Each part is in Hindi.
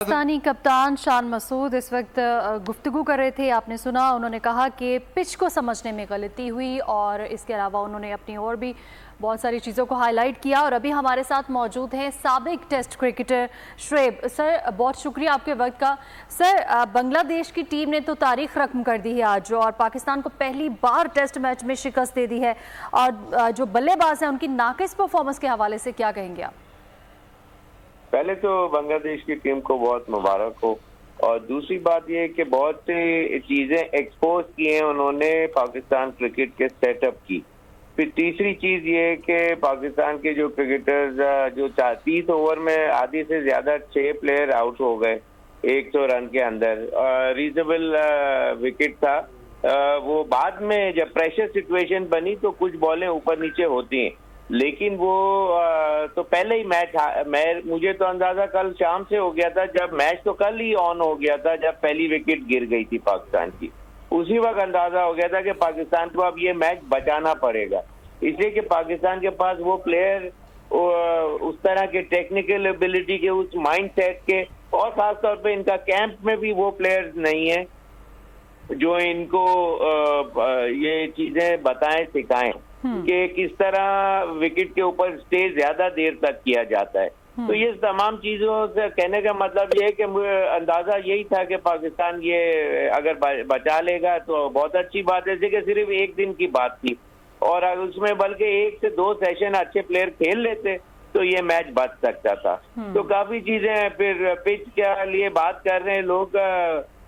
पाकिस्तानी कप्तान शान मसूद इस वक्त गुफ्तगू कर रहे थे। आपने सुना, उन्होंने कहा कि पिच को समझने में गलती हुई और इसके अलावा उन्होंने अपनी और भी बहुत सारी चीज़ों को हाईलाइट किया। और अभी हमारे साथ मौजूद हैं साबिक टेस्ट क्रिकेटर शुएब। सर, बहुत शुक्रिया आपके वक्त का। सर, बांग्लादेश की टीम ने तो तारीख रकम कर दी है आज, और पाकिस्तान को पहली बार टेस्ट मैच में शिकस्त दे दी है। और जो बल्लेबाज हैं उनकी नाकिस परफॉर्मेंस के हवाले से क्या कहेंगे आप? पहले तो बांग्लादेश की टीम को बहुत मुबारक हो, और दूसरी बात यह कि बहुत सी चीजें एक्सपोज की हैं उन्होंने पाकिस्तान क्रिकेट के सेटअप की। फिर तीसरी चीज ये कि पाकिस्तान के जो क्रिकेटर्स जो 30 ओवर में आधी से ज्यादा 6 प्लेयर आउट हो गए 100 रन के अंदर। रीजनेबल विकेट था। वो बाद में जब प्रेशर सिचुएशन बनी तो कुछ बॉलें ऊपर नीचे होती हैं, लेकिन वो तो पहले ही मैच मुझे तो अंदाजा कल शाम से हो गया था, जब मैच तो कल ही ऑन हो गया था जब पहली विकेट गिर गई थी पाकिस्तान की। उसी वक्त अंदाजा हो गया था कि पाकिस्तान को अब ये मैच बचाना पड़ेगा, इसलिए कि पाकिस्तान के पास वो प्लेयर उस तरह के टेक्निकल एबिलिटी के, उस माइंड सेट के, और खासतौर पे इनका कैंप में भी वो प्लेयर्स नहीं है जो इनको ये चीजें बताएं सिखाएं कि किस तरह विकेट के ऊपर स्टे ज्यादा देर तक किया जाता है। तो ये तमाम चीजों से कहने का मतलब ये है कि अंदाजा यही था कि पाकिस्तान ये अगर बचा लेगा तो बहुत अच्छी बात है, कि सिर्फ एक दिन की बात थी, और अगर उसमें बल्कि 1 से 2 सेशन अच्छे प्लेयर खेल लेते तो ये मैच बच सकता था। तो काफी चीजें, फिर पिच के लिए बात कर रहे हैं लोग,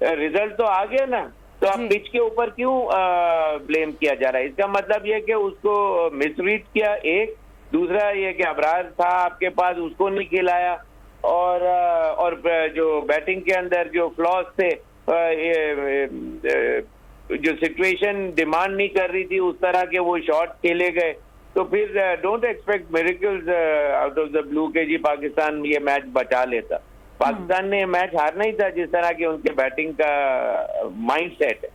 रिजल्ट तो आ गया ना, तो अब पिच के ऊपर क्यों ब्लेम किया जा रहा है? इसका मतलब यह कि उसको मिसरीड किया, एक। दूसरा ये कि अबरार था आपके पास, उसको नहीं खिलाया, और जो बैटिंग के अंदर जो फ्लॉज थे, जो सिचुएशन डिमांड नहीं कर रही थी उस तरह के वो शॉट खेले गए। तो फिर don't expect miracles out of the blue के जी पाकिस्तान ये मैच बचा लेता। पाकिस्तान ने मैच हारना ही था जिस तरह के उनके बैटिंग का माइंड सेट है।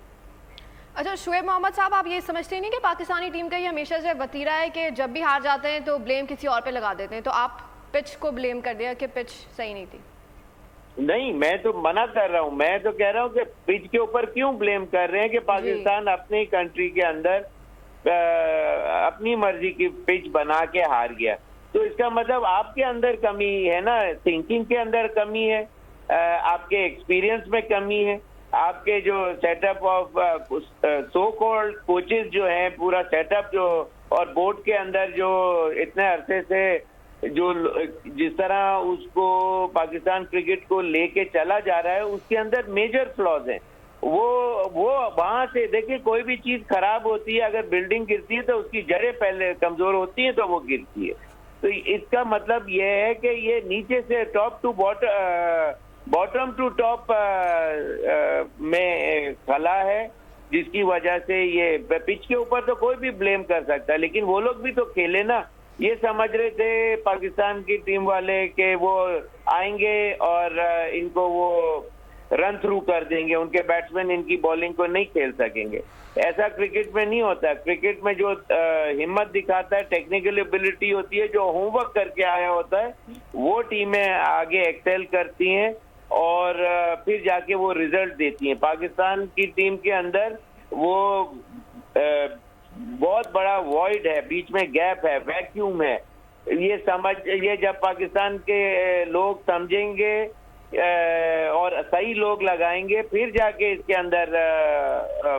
अच्छा शुएब मोहम्मद साहब, आप ये समझते नहीं कि पाकिस्तानी टीम का ये हमेशा से वतीरा है कि जब भी हार जाते हैं तो ब्लेम किसी और पे लगा देते हैं, तो आप पिच को ब्लेम कर दिया कि पिच सही नहीं थी? नहीं, मैं तो मना कर रहा हूँ। मैं तो कह रहा हूँ कि पिच के ऊपर क्यों ब्लेम कर रहे हैं कि पाकिस्तान अपनी कंट्री के अंदर अपनी मर्जी की पिच बना के हार गया। तो इसका मतलब आपके अंदर कमी है ना, थिंकिंग के अंदर कमी है, आपके एक्सपीरियंस में कमी है, आपके जो setup of so called coaches जो हैं, पूरा सेटअप जो, और बोर्ड के अंदर जो इतने अरसे से जो जिस तरह उसको पाकिस्तान क्रिकेट को लेके चला जा रहा है उसके अंदर मेजर फ्लॉज हैं। वो वहां से देखिए, कोई भी चीज खराब होती है, अगर बिल्डिंग गिरती है तो उसकी जड़ें पहले कमजोर होती है तो वो गिरती है। तो इसका मतलब ये है कि ये नीचे से top to bottom to top में खला है, जिसकी वजह से ये पिच के ऊपर तो कोई भी ब्लेम कर सकता है, लेकिन वो लोग भी तो खेले ना। ये समझ रहे थे पाकिस्तान की टीम वाले कि वो आएंगे और इनको वो रन थ्रू कर देंगे, उनके बैट्समैन इनकी बॉलिंग को नहीं खेल सकेंगे। ऐसा क्रिकेट में नहीं होता। क्रिकेट में जो हिम्मत दिखाता है, टेक्निकल एबिलिटी होती है, जो होमवर्क करके आया होता है, वो टीमें आगे एक्सेल करती हैं और फिर जाके वो रिजल्ट देती हैं। पाकिस्तान की टीम के अंदर वो बहुत बड़ा वॉइड है, बीच में गैप है, वैक्यूम है। ये जब पाकिस्तान के लोग समझेंगे और सही लोग लगाएंगे, फिर जाके इसके अंदर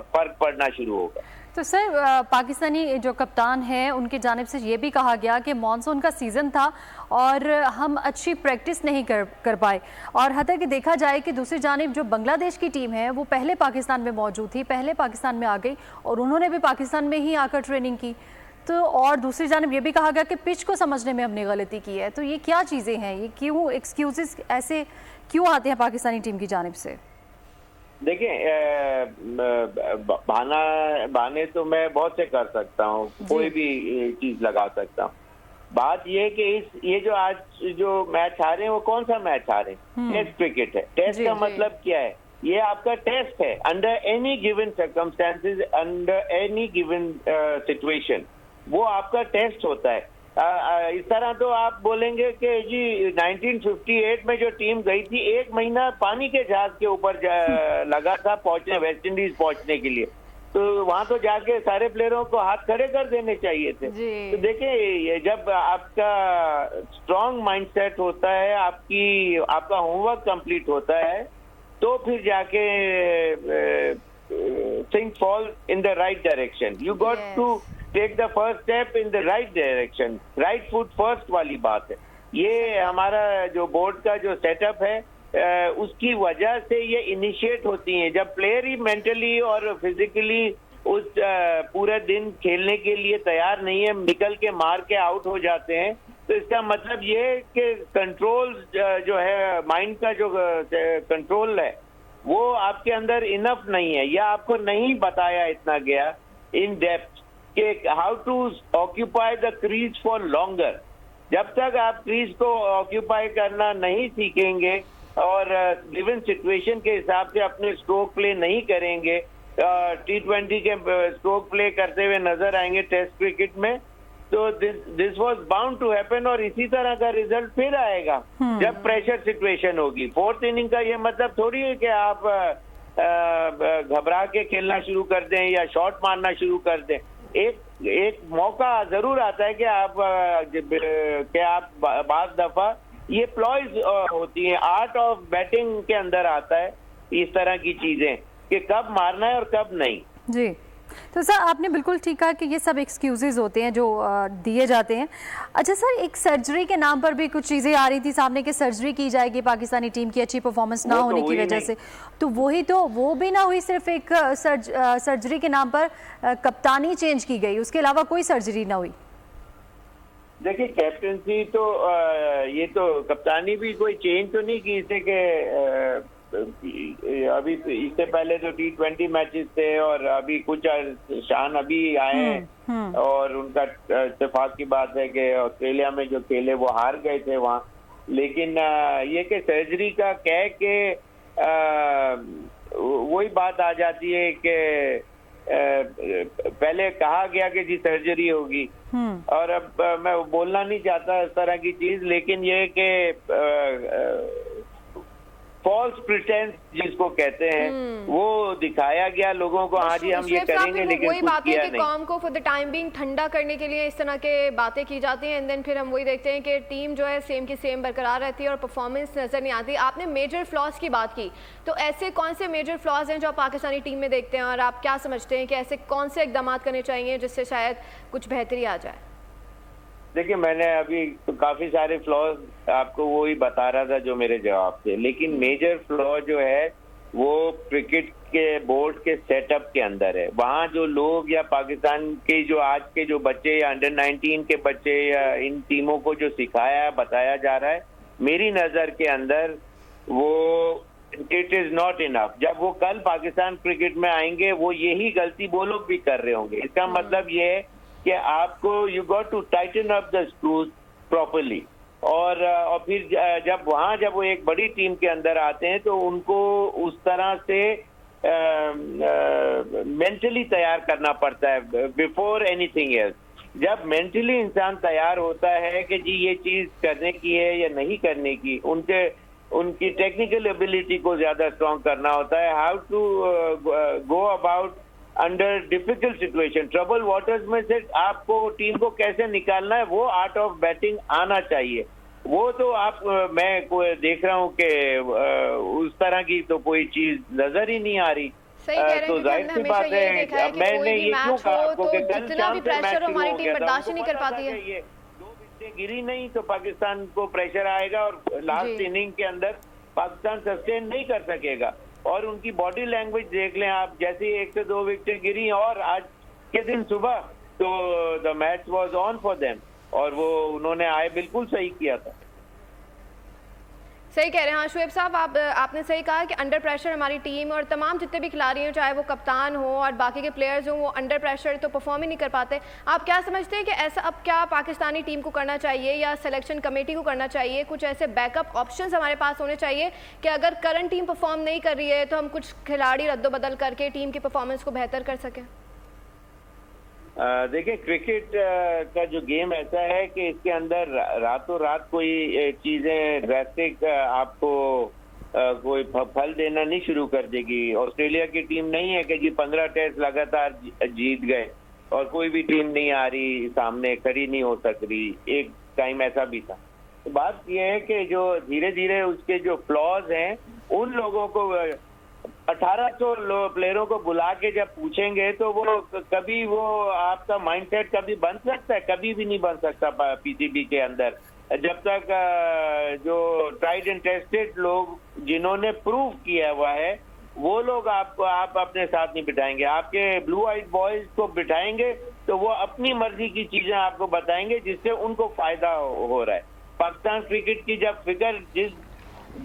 फर्क पड़ना शुरू होगा। तो सर, पाकिस्तानी जो कप्तान है उनकी जानिब से ये भी कहा गया कि मॉनसून का सीज़न था और हम अच्छी प्रैक्टिस नहीं कर पाए, और हत्या कि देखा जाए कि दूसरी जानिब जो बांग्लादेश की टीम है वो पहले पाकिस्तान में मौजूद थी, पहले पाकिस्तान में आ गई और उन्होंने भी पाकिस्तान में ही आकर ट्रेनिंग की। तो और दूसरी जानिब ये भी कहा गया कि पिच को समझने में हमने गलती की है। तो ये क्या चीज़ें हैं? ये क्यों एक्सक्यूजेस ऐसे क्यों आते हैं पाकिस्तानी टीम की जानिब से? देखिए, बहाने तो मैं बहुत से कर सकता हूँ, कोई भी चीज लगा सकता हूँ। बात ये है कि ये जो आज जो मैच हारे हैं वो कौन सा मैच हारे हैं? टेस्ट क्रिकेट है। टेस्ट का मतलब क्या है? ये आपका टेस्ट है। Under any given circumstances, under any given situation, वो आपका टेस्ट होता है। इस तरह तो आप बोलेंगे कि जी 1958 में जो टीम गई थी 1 महीना पानी के जहाज के ऊपर लगा था पहुंचने, वेस्ट इंडीज पहुंचने के लिए, तो वहां तो जाके सारे प्लेयरों को हाथ खड़े कर देने चाहिए थे। तो देखिए, जब आपका स्ट्रांग माइंडसेट होता है, आपका होमवर्क कंप्लीट होता है, तो फिर जाके things fall in the right direction. You got to take the first step in the right direction, right foot first वाली बात है। ये हमारा जो बोर्ड का जो सेटअप है, उसकी वजह से ये इनिशिएट होती हैं। जब प्लेयर ही मेंटली और फिजिकली उस पूरे दिन खेलने के लिए तैयार नहीं है, निकल के मार के आउट हो जाते हैं, तो इसका मतलब ये है कि कंट्रोल जो है, माइंड का जो कंट्रोल है, वो आपके अंदर इनफ नहीं है, या आपको नहीं बताया इतना गया इन डेप्थ कि how to occupy the crease for longer. जब तक आप क्रीज को ऑक्यूपाई करना नहीं सीखेंगे और गिवन सिचुएशन के हिसाब से अपने स्ट्रोक प्ले नहीं करेंगे, T20 के स्ट्रोक प्ले करते हुए नजर आएंगे टेस्ट क्रिकेट में, तो this was bound to happen, और इसी तरह का रिजल्ट फिर आएगा जब प्रेशर सिचुएशन होगी। 4th इनिंग का ये मतलब थोड़ी है कि आप घबरा के खेलना शुरू कर दें या शॉट मारना शुरू कर दें। एक मौका जरूर आता है कि आप बात दफा ये प्लॉयज होती हैं, आर्ट ऑफ बैटिंग के अंदर आता है इस तरह की चीजें कि कब मारना है और कब नहीं। जी, तो सर आपने बिल्कुल ठीक कहा कि ये सब एक्सक्यूजेज होते हैं जो दिए जाते हैं। अच्छा सर, एक सर्जरी के नाम पर भी कुछ चीज़ें आ रही थी सामने कि सर्जरी की जाएगी पाकिस्तानी टीम की अच्छी परफॉर्मेंस ना होने की वजह से, तो वो भी ना हुई, सिर्फ एक सर्जरी के नाम पर कप्तानी चेंज की गई, उसके अलावा कोई सर्जरी ना हुई। देखिए, कैप्टनसी तो ये तो कप्तानी भी कोई चेंज तो नहीं की, इससे कि अभी इससे पहले तो T20 मैचेस थे और अभी कुछ शान अभी आए हैं, और उनका इत्तेफाक की बात है कि ऑस्ट्रेलिया में जो खेले वो हार गए थे वहाँ, लेकिन ये कि सर्जरी का कह के वही बात आ जाती है कि पहले कहा गया कि जी सर्जरी होगी, और अब मैं बोलना नहीं चाहता इस तरह की चीज, लेकिन ये कि फॉल्स प्रिटेंस जिसको कहते हैं वो दिखाया गया लोगों को, हाँ जी हम ये करेंगे, लेकिन वही बात है कि कॉम को फॉर द टाइम बीइंग ठंडा करने के लिए इस तरह के बातें की जाती हैं, एंड देन फिर हम वही देखते हैं कि टीम जो है सेम की सेम बरकरार रहती है और परफॉर्मेंस नजर नहीं आती। आपने मेजर फ्लॉज की बात की, तो ऐसे कौन से मेजर फ्लॉज हैं जो आप पाकिस्तानी टीम में देखते हैं, और आप क्या समझते हैं कि ऐसे कौन से इकदाम करने चाहिए जिससे शायद कुछ बेहतरी आ जाए? देखिए, मैंने अभी तो काफी सारे फ्लॉज आपको वो ही बता रहा था जो मेरे जवाब थे, लेकिन मेजर फ्लॉ जो है वो क्रिकेट के बोर्ड के सेटअप के अंदर है। वहाँ जो लोग या पाकिस्तान के जो आज के जो बच्चे या अंडर 19 के बच्चे या इन टीमों को जो सिखाया बताया जा रहा है, मेरी नजर के अंदर वो इट इज नॉट इनफ। जब वो कल पाकिस्तान क्रिकेट में आएंगे वो यही गलती वो लोग भी कर रहे होंगे। इसका मतलब ये है कि आपको you got to tighten up the screws properly, और फिर जब वो एक बड़ी टीम के अंदर आते हैं तो उनको उस तरह से मेंटली तैयार करना पड़ता है बिफोर एनीथिंग एल्स। जब मेंटली इंसान तैयार होता है कि जी ये चीज करने की है या नहीं करने की, उनकी टेक्निकल एबिलिटी को ज्यादा स्ट्रॉन्ग करना होता है, how to go about under difficult situation, trouble waters में से आपको टीम को कैसे निकालना है, वो आर्ट ऑफ बैटिंग आना चाहिए। वो तो मैं देख रहा हूँ कि उस तरह की तो कोई चीज नजर ही नहीं आ रही। तो जाहिर सी बात है, मैंने ये क्यों कहा आपको कि कल शाम से मैच हमारी टीम बर्दाश्त नहीं कर पाती है। ये 2 विकेटें गिरी नहीं तो पाकिस्तान को प्रेशर आएगा और लास्ट इनिंग के अंदर पाकिस्तान सस्टेन नहीं कर सकेगा। और उनकी बॉडी लैंग्वेज देख लें आप, जैसे 1 से 2 विकेटें गिरी और आज के दिन सुबह तो the match was on for them, और वो उन्होंने आए बिल्कुल सही किया था। सही कह रहे हैं। हाँ शुएब साहब, आपने सही कहा कि अंडर प्रेशर हमारी टीम और तमाम जितने भी खिलाड़ी हैं, चाहे वो कप्तान हो और बाकी के प्लेयर्स हों, वो अंडर प्रेशर तो परफॉर्म ही नहीं कर पाते। आप क्या समझते हैं कि ऐसा अब क्या पाकिस्तानी टीम को करना चाहिए या सिलेक्शन कमेटी को करना चाहिए? कुछ ऐसे बैकअप ऑप्शंस हमारे पास होने चाहिए कि अगर करंट टीम परफॉर्म नहीं कर रही है तो हम कुछ खिलाड़ी रद्दोबदल करके टीम की परफॉर्मेंस को बेहतर कर सकें। देखिए, क्रिकेट का जो गेम ऐसा है कि इसके अंदर रातों रात कोई चीजें ड्रास्टिक आपको कोई फल देना नहीं शुरू कर देगी। ऑस्ट्रेलिया की टीम नहीं है कि जी 15 टेस्ट लगातार जीत गए और कोई भी टीम नहीं आ रही सामने, खड़ी नहीं हो सक रही। एक टाइम ऐसा भी था। तो बात यह है कि जो धीरे धीरे उसके जो फ्लॉज हैं, उन लोगों को 1800 प्लेयरों को बुला के जब पूछेंगे तो वो कभी वो आपका माइंडसेट कभी बन सकता है, कभी भी नहीं बन सकता पीसीबी के अंदर, जब तक जो ट्राइड एंड टेस्टेड लोग जिन्होंने प्रूव किया हुआ है वो लोग आप अपने साथ नहीं बिठाएंगे। आपके ब्लू आइड बॉयज को बिठाएंगे तो वो अपनी मर्जी की चीजें आपको बताएंगे जिससे उनको फायदा हो रहा है। पाकिस्तान क्रिकेट की जब फिक्र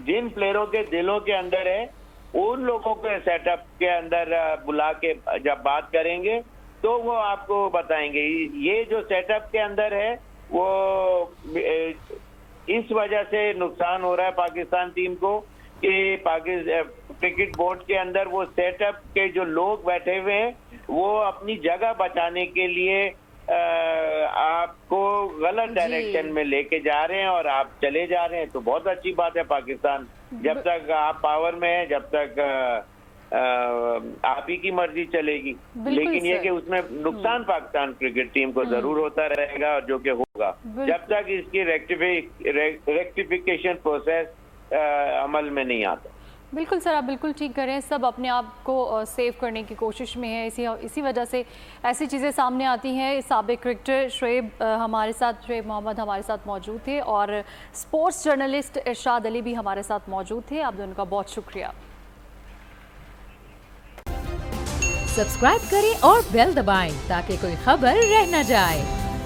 जिन प्लेयरों के दिलों के अंदर है, उन लोगों के सेटअप के अंदर बुला के जब बात करेंगे तो वो आपको बताएंगे। ये जो सेटअप के अंदर है वो इस वजह से नुकसान हो रहा है पाकिस्तान टीम को कि पाकिस्तान क्रिकेट बोर्ड के अंदर वो सेटअप के जो लोग बैठे हुए हैं वो अपनी जगह बचाने के लिए आपको गलत डायरेक्शन में लेके जा रहे हैं और आप चले जा रहे हैं। तो बहुत अच्छी बात है, पाकिस्तान जब तक आप पावर में है, जब तक आप ही की मर्जी चलेगी। लेकिन ये कि उसमें नुकसान पाकिस्तान क्रिकेट टीम को जरूर होता रहेगा और जो कि होगा जब तक इसकी रेक्टिफिकेशन प्रोसेस अमल में नहीं आता। बिल्कुल सर, आप बिल्कुल ठीक करें। सब अपने आप को सेव करने की कोशिश में है, इसी वजह से ऐसी चीज़ें सामने आती हैं। साबिक क्रिकेटर शुएब मोहम्मद हमारे साथ मौजूद थे और स्पोर्ट्स जर्नलिस्ट इरशाद अली भी हमारे साथ मौजूद थे। आप दोनों का बहुत शुक्रिया। सब्सक्राइब करें और बेल दबाएं ताकि कोई खबर रह न जाए।